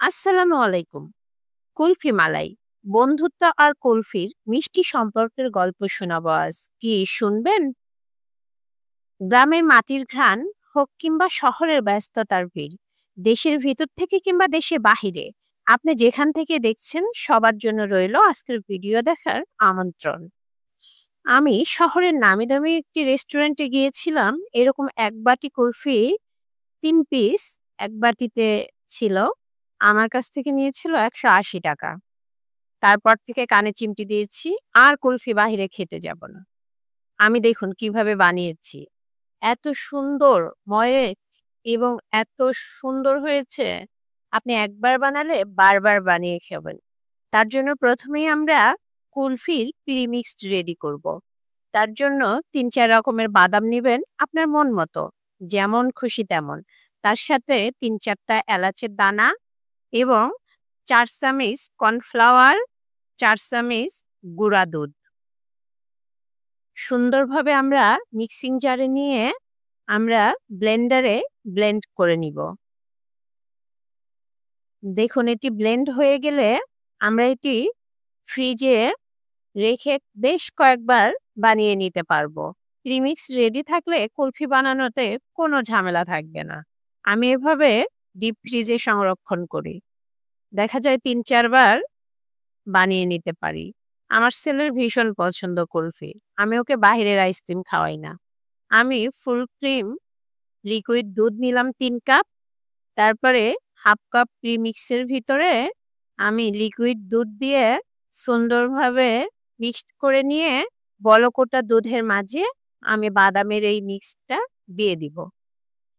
আসসালামু আলাইকুম। কুলফি মালাই। বন্ধুত্ব আর কুলফির মিষ্টি সম্পর্কের গল্প শোনাবো আজ। কি শুনবেন? গ্রামের মাটির ঘ্রাণ হোক কিংবা শহরের ব্যস্ততার ভিড়, দেশের ভিতর থেকে কিংবা দেশের বাহিরে, আপনি যেখান থেকে দেখছেন সবার জন্য রইল আজকের ভিডিও দেখার আমন্ত্রণ। আমি শহরের নামি দামি একটি রেস্টুরেন্টে গিয়েছিলাম। এরকম এক বাটি কুলফি ৩ পিস এক বাটিতে ছিল। আমার কাছ থেকে নিয়েছিল ৳১৮০। তারপর থেকে কানে চিমটি দিয়েছি, আর কুলফি বাহিরে খেতে যাব না। আমি দেখুন কিভাবে বানিয়েছি। এত সুন্দর ময়েক এবং এত সুন্দর হয়েছে, আপনি একবার বানালে বারবার বানিয়ে খাবেন। তার জন্য প্রথমেই আমরা কুলফির প্রিমিক্সড রেডি করব। তার জন্য ৩-৪ রকমের বাদাম নিবেন আপনার মন মতো, যেমন খুশি তেমন। তার সাথে ৩-৪ টা এলাচের দানা এবং ৪ চামচ কর্নফ্লাওয়ার, ৪ চামচ গুঁড়া দুধ। সুন্দরভাবে আমরা মিক্সিং জারে নিয়ে আমরা ব্লেন্ডারে ব্লেন্ড করে নিব। দেখুন এটি ব্লেন্ড হয়ে গেলে আমরা এটি ফ্রিজে রেখে বেশ কয়েকবার বানিয়ে নিতে পারবো। প্রিমিক্স রেডি থাকলে কুলফি বানানোতে কোনো ঝামেলা থাকবে না। আমি এভাবে ডিপ ফ্রিজে সংরক্ষণ করি। দেখা যায় ৩-৪ বার বানিয়ে নিতে পারি। আমার ছেলের ভীষণ পছন্দ কুলফি। আমি ওকে বাহিরের আইসক্রিম খাওয়াই না। আমি ফুল ক্রিম লিকুইড দুধ নিলাম ৩ কাপ। তারপরে ১/২ কাপ প্রিমিক্সের ভিতরে আমি লিকুইড দুধ দিয়ে সুন্দরভাবে মিক্সড করে নিয়ে বলকটা দুধের মাঝে আমি বাদামের এই মিক্সটা দিয়ে দিব।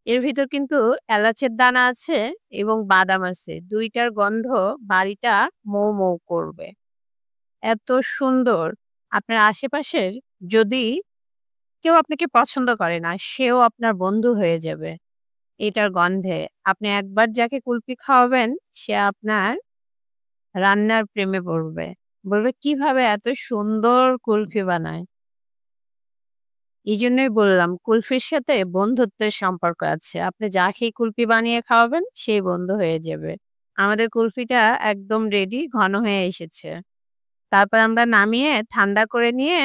এর ভিতর কিন্তু এলাচের দানা আছে এবং বাদাম আছে। ২ টার গন্ধ বাড়িটা মৌ মৌ করবে। এত সুন্দর! আপনার আশেপাশের যদি কেউ আপনাকে পছন্দ করে না, সেও আপনার বন্ধু হয়ে যাবে এটার গন্ধে। আপনি একবার যাকে কুলফি খাওয়াবেন, সে আপনার রান্নার প্রেমে পড়বে। বলবে কিভাবে এত সুন্দর কুলফি বানায়। এজন্যই বললাম কুলফির সাথে বন্ধুত্বের সম্পর্ক আছে। আপনি যাকেই কুলফি বানিয়ে খাওয়াবেন, সেই বন্ধু হয়ে যাবে। আমাদের কুলফিটা একদম রেডি, ঘন হয়ে এসেছে। তারপর আমরা নামিয়ে ঠান্ডা করে নিয়ে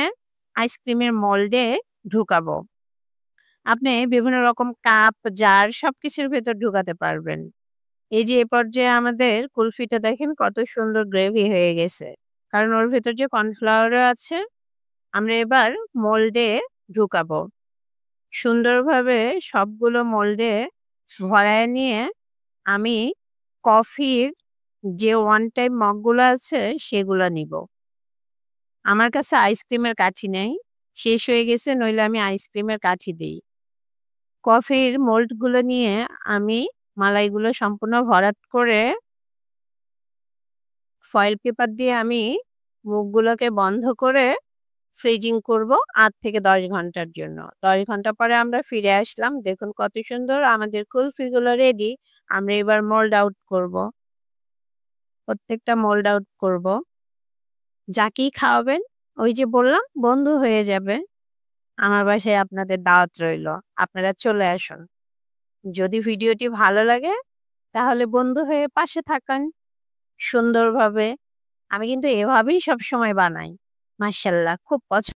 আইসক্রিমের মোল্ডে ঢুকাবো। আপনি বিভিন্ন রকম কাপ, জার সবকিছুর ভেতর ঢুকাতে পারবেন। এই যে এ পর্যায়ে আমাদের কুলফিটা দেখেন কত সুন্দর গ্রেভি হয়ে গেছে। কারণ ওর ভেতর যে কর্নফ্লাওয়ারও আছে। আমরা এবার মোল্ডে ঢুকাবো। সুন্দরভাবে সবগুলো মোল্ডে ভরায় নিয়ে আমি কফির যে ওয়ান টাইম মগগুলো আছে সেগুলো নিব। আমার কাছে আইসক্রিমের কাঠি নেই। শেষ হয়ে গেছে, নইলে আমি আইসক্রিমের কাঠি দেই। কফির মোল্ডগুলো নিয়ে আমি মালাইগুলো সম্পূর্ণ ভরাট করে ফয়েল পেপার দিয়ে আমি মুখগুলোকে বন্ধ করে ফ্রিজিং করব ৮ থেকে ১০ ঘন্টার জন্য। ১০ ঘন্টা পরে আমরা ফিরে আসলাম। দেখুন কত সুন্দর আমাদের কুলফিগুলো রেডি। আমরা এবার মোল্ড আউট করব। প্রত্যেকটা মোল্ড আউট করব। যাকেই খাওয়াবেন, ওই যে বললাম বন্ধু হয়ে যাবে। আমার বাসায় আপনাদের দাওয়াত রইল। আপনারা চলে আসুন। যদি ভিডিওটি ভালো লাগে তাহলে বন্ধু হয়ে পাশে থাকেন সুন্দরভাবে। আমি কিন্তু এভাবেই সবসময় বানাই। মাশাআল্লাহ খুব